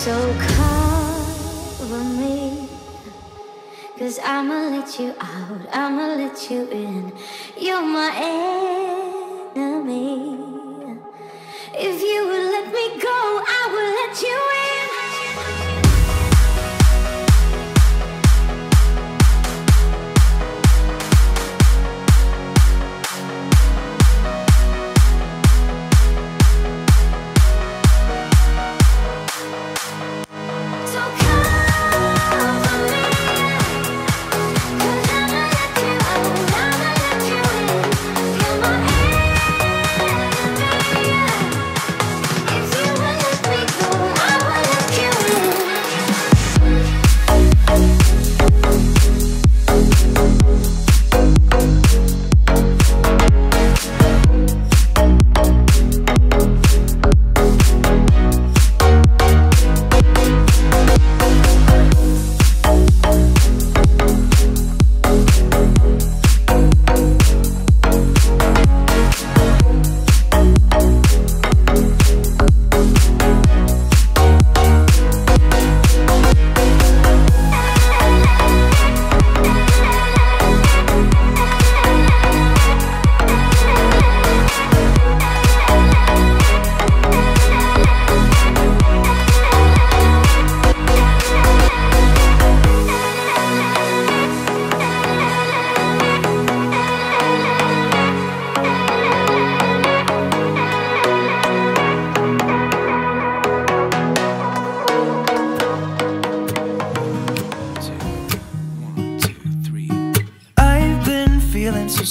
So cover me, 'cause I'ma let you out, I'ma let you in. You're my enemy. If you would let me go, I will let you in.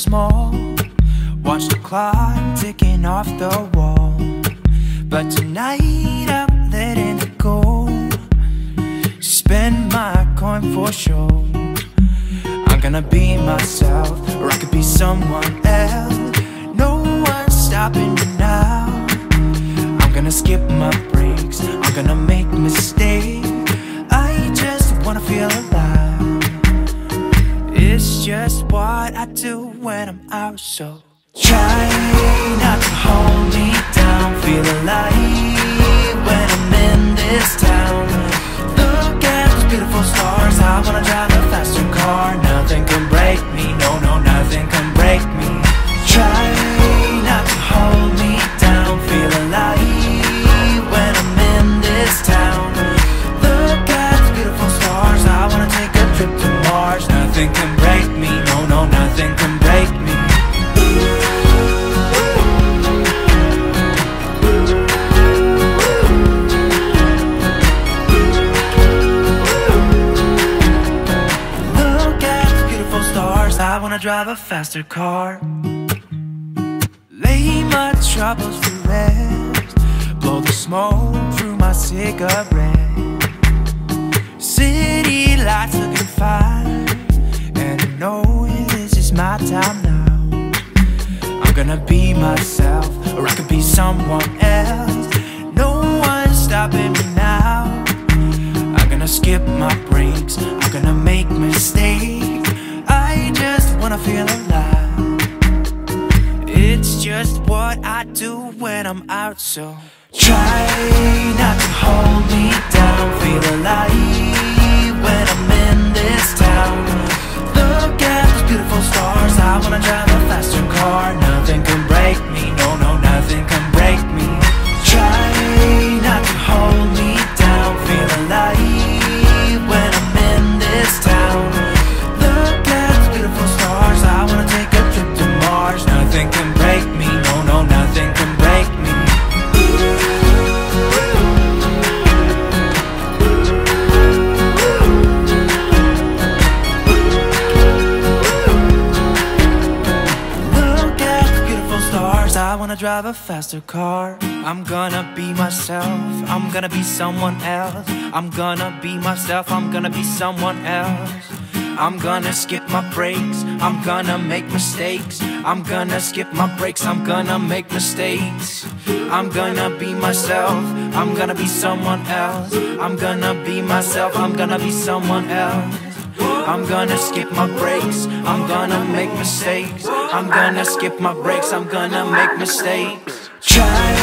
Small, watch the clock ticking off the wall. But tonight I'm letting it go. Spend my coin for sure. I'm gonna be myself, or I could be someone else. No one's stopping me now. I'm gonna skip my breaks, I'm gonna make mistakes. I just wanna feel alive. It's just what I do when I'm out, so try not to hold me down. Feel alive when I'm in this town. Look at those beautiful stars. I wanna drive a faster car. Nothing can break me, no, no, nothing can break me. Try not to hold me down. Feel alive when I'm in this town. Look at those beautiful stars. I wanna take a trip to Mars. Nothing can break me, no, no, nothing can break me. Look at the beautiful stars. I wanna drive a faster car. Lay my troubles to rest. Blow the smoke through my cigarette. City lights looking fine, and I know this is my time now. I'm gonna be myself, or I could be someone else. No one's stopping me now. I'm gonna skip my breaks, I'm gonna make mistakes. I just wanna feel alive. It's just what I do when I'm out, so try not to hold me down. Feel alive when I'm in this town. Look at those beautiful stars. I wanna drive a faster car. Nothing can break me, no, no, nothing can break me. Try not to hold me down. Feel alive when I'm in this town. Look at those beautiful stars. I wanna take a trip to Mars. Nothing can break me, no, no, nothing can break me. I wanna drive a faster car. I'm gonna be myself, I'm gonna be someone else. I'm gonna be myself, I'm gonna be someone else. I'm gonna skip my breaks, I'm gonna make mistakes. I'm gonna skip my breaks, I'm gonna make mistakes. I'm gonna be myself, I'm gonna be someone else. I'm gonna be myself, I'm gonna be someone else. I'm gonna skip my breaks, I'm gonna make mistakes. I'm gonna skip my breaks, I'm gonna make mistakes. Try